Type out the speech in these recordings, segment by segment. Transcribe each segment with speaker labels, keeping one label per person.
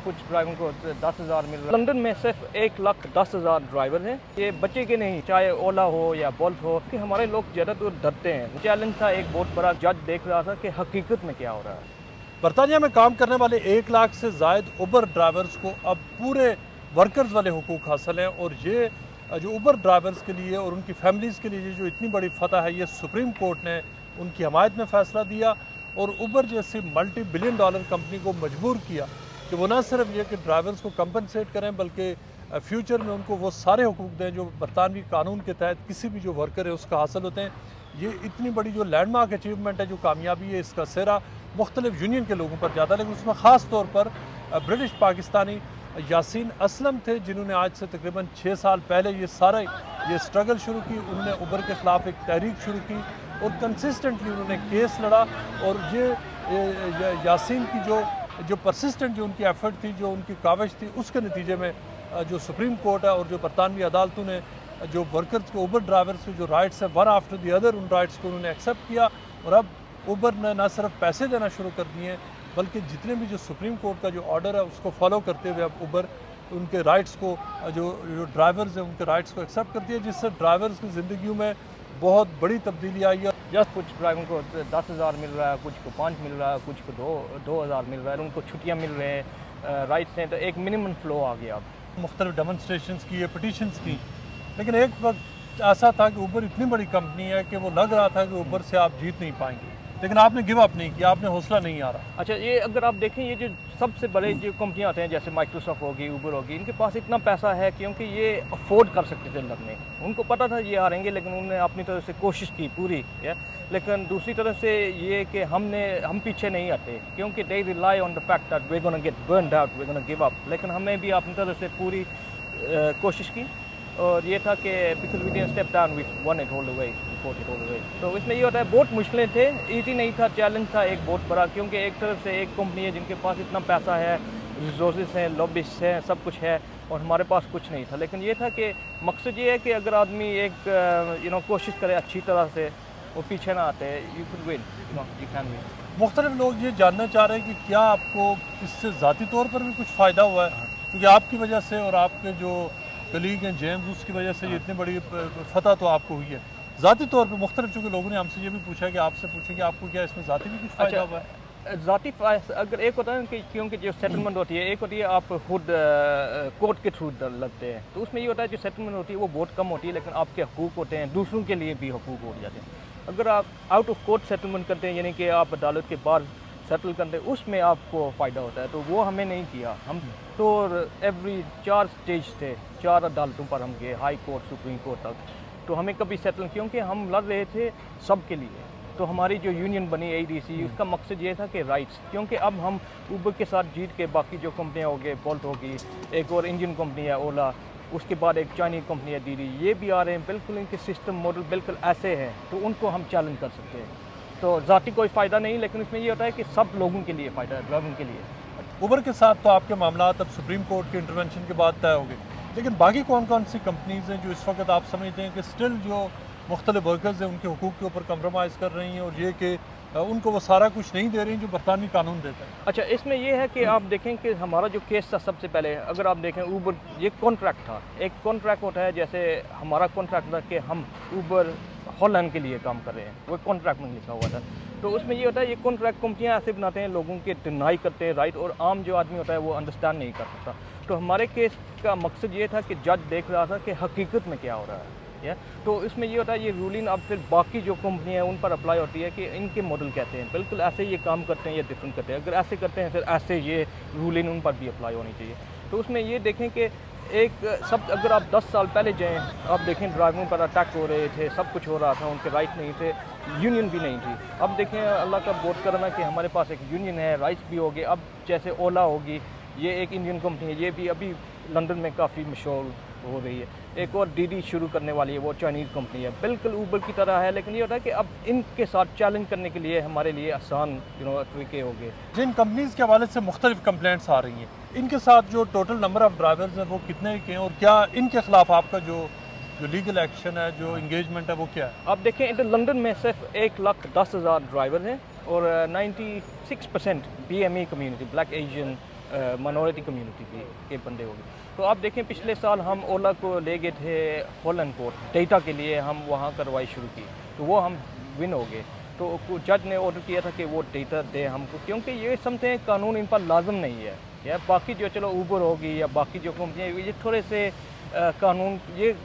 Speaker 1: कुछ ड्राइवर को 10,000 मिल रहा है। लंदन में सिर्फ 1,10,000 ड्राइवर हैं। ये बच्चे के नहीं, चाहे ओला हो या बोल्ट हो, कि हमारे लोग ज़्यादातर डरते हैं। चैलेंज था एक बहुत बड़ा, जज देख रहा था कि हकीकत में क्या हो रहा है।
Speaker 2: बरतानिया में काम करने वाले 1 लाख से ज़ायद उबर ड्राइवर्स को अब पूरे वर्कर्स वाले हुकूक हासिल हैं, और ये जो उबर ड्राइवर्स के लिए और उनकी फैमिलीज़ के लिए जो इतनी बड़ी फतह है, ये सुप्रीम कोर्ट ने उनकी हमायत में फ़ैसला दिया और उबर जैसी मल्टी बिलियन डॉलर कंपनी को मजबूर किया कि वो ना सिर्फ ये कि ड्राइवर्स को कंपनसेट करें, बल्कि फ्यूचर में उनको वो सारे हुकूक दें जो बरतानवी कानून के तहत किसी भी जो वर्कर है उसका हासिल होते हैं। ये इतनी बड़ी जो लैंडमार्क अचीवमेंट है, जो कामयाबी है, इसका सेहरा मुख्तलिफ यूनियन के लोगों पर जाता है, लेकिन उसमें ख़ास तौर पर ब्रिटिश पाकिस्तानी यासीन असलम थे, जिन्होंने आज से तकरीबन 6 साल पहले ये स्ट्रगल शुरू की। उन्होंने उबर के ख़िलाफ़ एक तहरीक शुरू की और कंसिस्टेंटली उन्होंने केस लड़ा, और ये यासीन की जो परसिस्टेंट जो उनकी एफर्ट थी, जो उनकी काविश थी, उसके नतीजे में जो सुप्रीम कोर्ट है और जो बरतानवी अदालतों ने जो वर्कर्स को, उबर ड्राइवर्स के जो राइट्स है, वन आफ्टर दी अदर, उन राइट्स को उन्होंने एक्सेप्ट किया। और अब उबर ने न सिर्फ पैसे देना शुरू कर दिए हैं, बल्कि जितने भी जो सुप्रीम कोर्ट का जो ऑर्डर है उसको फॉलो करते हुए अब उबर उनके राइट्स को, जो ड्राइवर्स हैं उनके राइट्स को एक्सेप्ट करती है, जिससे ड्राइवर्स की ज़िंदगी में बहुत बड़ी तब्दीली आई है।
Speaker 1: जस्ट कुछ ड्राइवर को 10,000 मिल रहा है, कुछ को 5 मिल रहा है, कुछ को 2,000 मिल रहा है, उनको छुट्टियाँ मिल रहे हैं, राइट्स हैं, तो एक मिनिमम फ़्लो आ गया। अब
Speaker 2: मुख्तलिफ डेमोन्स्ट्रेशंस की, पटिशन्स की, लेकिन एक वक्त ऐसा था कि उबर इतनी बड़ी कंपनी है कि वो लग रहा था कि उबर से आप जीत नहीं पाएंगे, लेकिन आपने गिव अप नहीं किया, आपने हौसला नहीं आ रहा।
Speaker 1: अच्छा, ये अगर आप देखें, ये जो सबसे बड़े जो कंपनियां आते हैं जैसे माइक्रोसॉफ्ट होगी, उबर होगी, इनके पास इतना पैसा है क्योंकि ये अफोर्ड कर सकते थे लगने। उनको पता था ये हारेंगे, लेकिन उन्होंने अपनी तरफ से कोशिश की पूरी है। लेकिन दूसरी तरफ से ये कि हम पीछे नहीं आते, क्योंकि they rely on the fact that we gonna get burned out, we gonna give up. लेकिन हमें भी अपनी तरफ से पूरी कोशिश की, और ये था कि because we didn't step down, we won it all the way, fought it all the way. तो इसमें ये होता है, बहुत मुश्किलें थे, इजी नहीं था, चैलेंज था एक बहुत बड़ा, क्योंकि एक तरफ से एक कंपनी है जिनके पास इतना पैसा है, रिसोर्सेज हैं, लॉबिस्ट हैं, सब कुछ है, और हमारे पास कुछ नहीं था। लेकिन ये था कि मकसद ये है कि अगर आदमी एक कोशिश करे अच्छी तरह से, वो पीछे ना आते, you could win, you can win.
Speaker 2: मुख्तलिफ लोग ये जानना चाह रहे हैं कि क्या आपको इससे ज़ाती तौर पर भी कुछ फ़ायदा हुआ है, क्योंकि आपकी वजह से और आपके जो कलीग हैं जेम्स, उसकी वजह से ये इतनी बड़ी फतह तो आपको हुई है। ज़ाती तौर पर मुख्तलिफ, चूँकि लोगों ने हमसे ये भी पूछा कि आपसे पूछें कि आपको क्या इसमें ज़ाती भी कुछ फ़ायदा हुआ है।
Speaker 1: ज़ाती अगर एक होता है कि क्योंकि जो सेटलमेंट होती है, एक होती है आप खुद कोर्ट के थ्रू लगते हैं, तो उसमें ये होता है जो सेटलमेंट होती है वो बहुत कम होती है, लेकिन आपके हकूक़ होते हैं, दूसरों के लिए भी हकूक़ हो जाते हैं। अगर आप आउट ऑफ कोर्ट सेटलमेंट करते हैं, यानी कि आप अदालत के बाहर सेटल करते हैं, उसमें आपको फ़ायदा होता है, तो वो हमें नहीं किया। हम तो एवरी 4 स्टेज थे, 4 अदालतों पर हम गए, हाई कोर्ट, सुप्रीम कोर्ट तक, तो हमें कभी सेटल, क्योंकि हम लड़ रहे थे सब के लिए। तो हमारी जो यूनियन बनी ADC, उसका मकसद ये था कि राइट्स, क्योंकि अब हम उबर के साथ जीत के बाकी जो कंपनियाँ हो गई, बोल्ट होगी, एक और इंडियन कंपनी है ओला, उसके बाद एक चाइनीज़ कंपनी है दीदी, ये भी आ रहे हैं, बिल्कुल इनके सिस्टम मॉडल बिल्कुल ऐसे हैं, तो उनको हम चैलेंज कर सकते हैं। तो ज़ाती कोई फ़ायदा नहीं, लेकिन इसमें ये होता है कि सब लोगों के लिए फ़ायदा है, ड्राइविंग के लिए।
Speaker 2: उबर के साथ तो आपके मामला अब सुप्रीम कोर्ट के इंटरवेंशन के बाद तय हो गए, लेकिन बाकी कौन कौन सी कंपनीज़ हैं जो इस वक्त आप समझते हैं कि स्टिल जो मुख्तलिफ वर्कर्स हैं उनके हुकूक़ के ऊपर कंप्रोमाइज़ कर रही हैं, और ये कि उनको वो सारा कुछ नहीं दे रही जो बरतानवी कानून देता है?
Speaker 1: अच्छा, इसमें यह है कि आप देखें कि हमारा जो केस था सबसे पहले, अगर आप देखें उबर, ये कॉन्ट्रैक्ट था, एक कॉन्ट्रैक्ट होता है, जैसे हमारा कॉन्ट्रैक्ट था कि हम उबर हॉलैंड के लिए काम कर रहे हैं, वो कॉन्ट्रैक्ट में लिखा हुआ था। तो उसमें ये होता है, ये कॉन्ट्रैक्ट कंपनियाँ ऐसे बनाते हैं, लोगों के डिनाई करते हैं राइट, और आम जो आदमी होता है वो अंडरस्टैंड नहीं कर सकता। तो हमारे केस का मकसद ये था कि जज देख रहा था कि हकीकत में क्या हो रहा है। तो इसमें ये होता है, ये रूलिंग अब फिर बाकी जो कंपनियाँ हैं उन पर अप्लाई होती है कि इनके मॉडल कहते हैं, बिल्कुल ऐसे ये काम करते हैं या डिफरेंट करते हैं। अगर ऐसे करते हैं, फिर ऐसे ये रूलिंग उन पर भी अप्लाई होनी चाहिए। तो उसमें ये देखें कि अगर आप 10 साल पहले जाएँ, आप देखें ड्राइवरों पर अटैक हो रहे थे, सब कुछ हो रहा था, उनके राइट नहीं थे, यूनियन भी नहीं थी। अब देखें, अल्लाह का बहुत करम है कि हमारे पास एक यूनियन है, राइट्स भी हो गए। अब जैसे ओला होगी, ये एक इंडियन कंपनी है, ये भी अभी लंदन में काफ़ी मशहूर हो रही है। एक और दीदी शुरू करने वाली है, वो चाइनीज़ कंपनी है, बिल्कुल उबर की तरह है, लेकिन ये होता है कि अब इनके साथ चैलेंज करने के लिए हमारे लिए आसान तरीके हो गए।
Speaker 2: जिन कंपनीज़ के हवाले से मुख्तलिफ कंप्लेंट्स आ रही हैं, इनके साथ जो टोटल नंबर ऑफ़ ड्राइवर्स हैं वो कितने के हैं, और क्या इनके खिलाफ आपका जो लीगल एक्शन है, जो इंगेजमेंट है, वो क्या है?
Speaker 1: आप देखें, इधर लंदन में सिर्फ 1,10,000 ड्राइवर हैं, और 96% BME community, black Asian minority community के बंदे हो गए। तो आप देखें पिछले साल हम ओला को ले गए थे हॉलैंड कोर्ट डेटा के लिए, हम वहाँ कार्रवाई शुरू की तो वो हम विन हो गए। तो जज ने ऑर्डर किया था कि वो डेटा दे हमको, क्योंकि ये समझते हैं कानून इन पर लाजम नहीं है। या बाकी जो चलो ऊबर होगी या बाकी जो कंपनियाँ ये थोड़े से कानून ये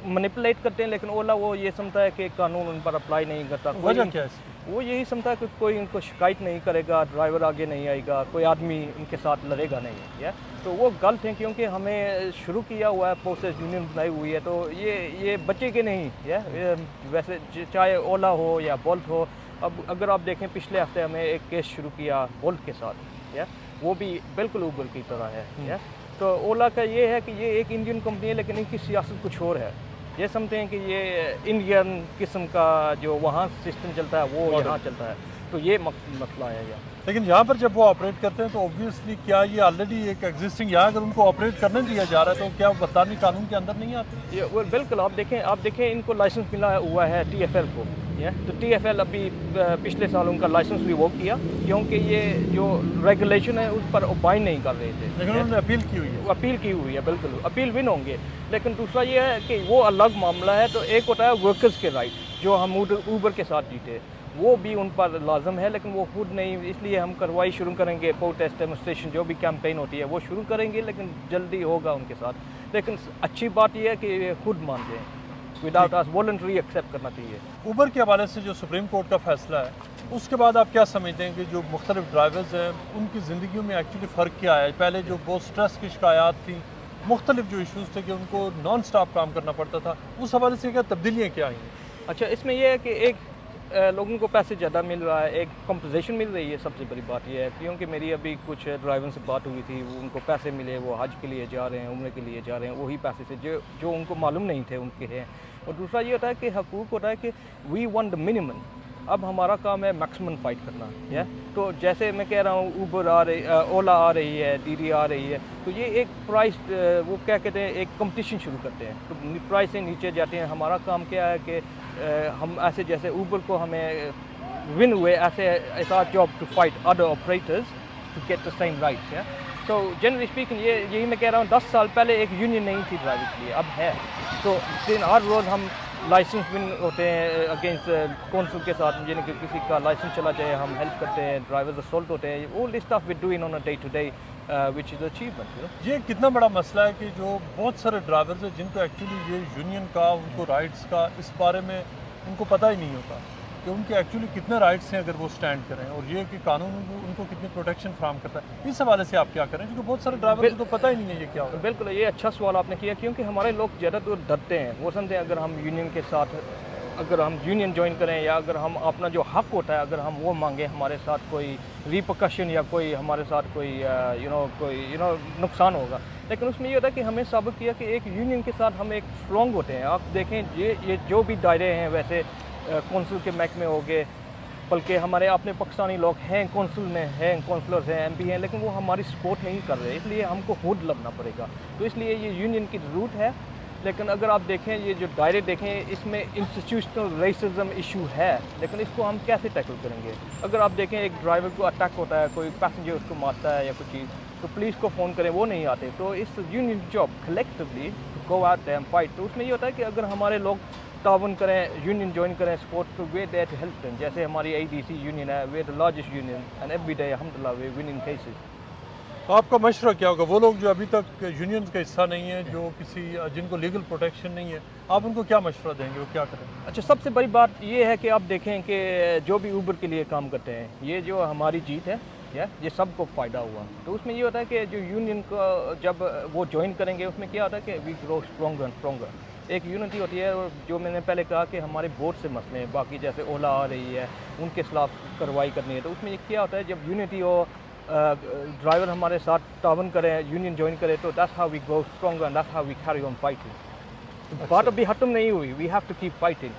Speaker 1: मैनिपुलेट करते हैं, लेकिन ओला वो ये समझता है कि कानून उन पर अप्लाई नहीं करता।
Speaker 2: वजह क्या है इसकी?
Speaker 1: वो यही समझता है कि कोई इनको शिकायत नहीं करेगा, ड्राइवर आगे नहीं आएगा, कोई आदमी इनके साथ लड़ेगा नहीं। या तो वो गलत है, क्योंकि हमें शुरू किया हुआ है, प्रोसेस यूनियन बनाई हुई है, तो ये बचेगी नहीं। या वैसे चाहे ओला हो या बोल्ट हो। अब अगर आप देखें पिछले हफ्ते हमें एक केस शुरू किया बोल्ट के साथ, या वो भी बिल्कुल ऊबर की तरह है। या तो ओला का ये है कि ये एक इंडियन कंपनी है, लेकिन इनकी सियासत कुछ और है। ये समझते हैं कि ये इंडियन किस्म का जो वहाँ सिस्टम चलता है वो यहाँ चलता है, तो ये मसला है यहाँ।
Speaker 2: लेकिन यहाँ पर जब वो ऑपरेट करते हैं तो ऑब्वियसली क्या ये ऑलरेडी एक एग्जिस्टिंग, यहाँ अगर उनको ऑपरेट करने दिया जा रहा है तो क्या वो बरतानी कानून के अंदर नहीं आते?
Speaker 1: ये बिल्कुल आप देखें इनको लाइसेंस मिला हुआ है TFL को। या तो TFL अभी पिछले साल उनका लाइसेंस भी वो किया, क्योंकि ये जो रेगुलेशन है उस पर ओबाइन नहीं कर रहे थे।
Speaker 2: लेकिन उन्होंने अपील की हुई है।
Speaker 1: अपील की हुई है, बिल्कुल अपील विन होंगे। लेकिन दूसरा ये है कि वो अलग मामला है। तो एक होता है वर्कर्स के राइट, जो हम ऊबर के साथ जीते, वो भी उन पर लाजम है, लेकिन वो खुद नहीं। इसलिए हम कार्रवाई शुरू करेंगे, प्रोटेस्ट डेमोन्स्ट्रेशन जो भी कैंपेन होती है वो शुरू करेंगे, लेकिन जल्दी होगा उनके साथ। लेकिन अच्छी बात यह है कि ये खुद मान जाएँ, विदाउट अस वॉलंटरी एक्सेप्ट करना चाहिए।
Speaker 2: ऊबर के हवाले से जो सुप्रीम कोर्ट का फैसला है, उसके बाद आप क्या समझते हैं कि जो मुख्तलिफ ड्राइवर्स हैं उनकी ज़िंदगी में एक्चुअली फ़र्क क्या है? पहले जो बहुत स्ट्रेस की शिकायत थी, मुख्तलिफ जो इशूज़ थे कि उनको नॉन स्टॉप काम करना पड़ता था, उस हवाले से क्या तब्दीलियाँ क्या आई हैं?
Speaker 1: अच्छा, इसमें यह है कि एक लोगों को पैसे ज़्यादा मिल रहा है, एक कंपनसेशन मिल रही है। सबसे बड़ी बात यह है, क्योंकि मेरी अभी कुछ ड्राइवर से बात हुई थी, वो उनको पैसे मिले, वो हज के लिए जा रहे हैं, उम्र के लिए जा रहे हैं, वही पैसे से जो उनको मालूम नहीं थे उनके हैं। और दूसरा ये होता है कि हकूक़ होता है कि वी वांट द मिनिमम। अब हमारा काम है मैक्सिमम फाइट करना है। तो जैसे मैं कह रहा हूँ ऊबर आ रही, ओला आ रही है, दीदी आ रही है, तो ये एक प्राइस वो क्या कहते हैं, एक कंपटीशन शुरू करते हैं, तो प्राइस से नीचे जाते हैं। हमारा काम क्या है कि हम ऐसे जैसे ऊबर को हमें विन हुए, ऐसे it's our job to fight other operators to get the same rights. या तो जनरली स्पीकिंग यही मैं कह रहा हूँ, 10 साल पहले एक यूनियन नहीं थी ड्राइवर के लिए, अब है। तो हर रोज़ हम लाइसेंस विन होते हैं अगेंस्ट कौंसिल के साथ, यानी कि किसी का लाइसेंस चला जाए हम हेल्प करते हैं, ड्राइवर्स असॉल्ट होते हैं, all this stuff we doing on a day to day which is achievement.
Speaker 2: ये कितना बड़ा मसला है कि जो बहुत सारे ड्राइवर्स हैं जिनको एक्चुअली ये यूनियन का, उनको राइट्स का इस बारे में उनको पता ही नहीं होता कि उनके एक्चुअली कितने राइट्स हैं अगर वो स्टैंड करें, और ये कि कानून उनको कितनी प्रोटेक्शन फ्राहम करता है। इस हवाले से आप क्या करें, क्योंकि बहुत सारे ड्राइवर को पता ही नहीं है ये क्या होगा।
Speaker 1: बिल्कुल, ये अच्छा सवाल आपने किया, क्योंकि हमारे लोग ज़्यादातर डरते हैं। वो समझते हैं अगर हम यूनियन के साथ, अगर हम यूनियन ज्वाइन करें या अगर हम अपना जो हक होता है अगर हम वो मांगें, हमारे साथ कोई रिपरकशन या कोई हमारे साथ कोई नुकसान होगा। लेकिन उसमें ये होता है कि हमें साबित किया कि एक यूनियन के साथ हम एक स्ट्रॉन्ग होते हैं। आप देखें ये जो भी दायरे हैं, वैसे कौंसिल के महकमे हो गए, बल्कि हमारे अपने पाकिस्तानी लोग हैं कौंसिल में हैं, कौंसलर्स हैं, MP हैं, लेकिन वो हमारी सपोर्ट नहीं कर रहे, इसलिए हमको खुद लड़ना पड़ेगा। तो इसलिए ये यूनियन की ज़रूरत है। लेकिन अगर आप देखें ये जो दायरे देखें, इसमें इंस्टीट्यूशनल रेसिज्म इशू है, लेकिन इसको हम कैसे टैकल करेंगे? अगर आप देखें एक ड्राइवर को अटैक होता है, कोई पैसेंजर उसको मारता है या कुछ चीज़, तो पुलिस को फ़ोन करें, वो नहीं आते। तो इस union job collectively go out and fight. तो उसमें ये होता है कि अगर हमारे लोग तावन करें, यूनियन ज्वाइन करें, सपोर्ट, तो they there to help them. जैसे हमारी ADC यूनियन है, we the largest union and every day अल्हम्दुलिल्लाह वे विनिंग केसेस।
Speaker 2: तो आपका मशवरा क्या होगा वो लोग जो अभी तक यूनियन का हिस्सा नहीं है, जो जिनको लीगल प्रोटेक्शन नहीं है, आप उनको क्या मशवरा देंगे, वो क्या करें?
Speaker 1: अच्छा, सबसे बड़ी बात ये है कि आप देखें कि जो भी ऊबर के लिए काम करते हैं, ये जो हमारी जीत है, ये सबको फ़ायदा हुआ। तो उसमें ये होता है कि जो यूनियन को जब वो ज्वाइन करेंगे, उसमें क्या होता है कि we grow stronger and stronger. एक यूनिटी होती है, और जो मैंने पहले कहा कि हमारे बहुत से मसले हैं, बाकी जैसे ओला आ रही है, उनके खिलाफ कार्रवाई करनी है। तो उसमें क्या होता है, जब यूनिटी हो, ड्राइवर हमारे साथ तावन करें, यूनियन ज्वाइन करें, तो that's how we grow stronger and that's how we carry on fighting. बात अभी ख़त्म नहीं हुई, we have to keep fighting.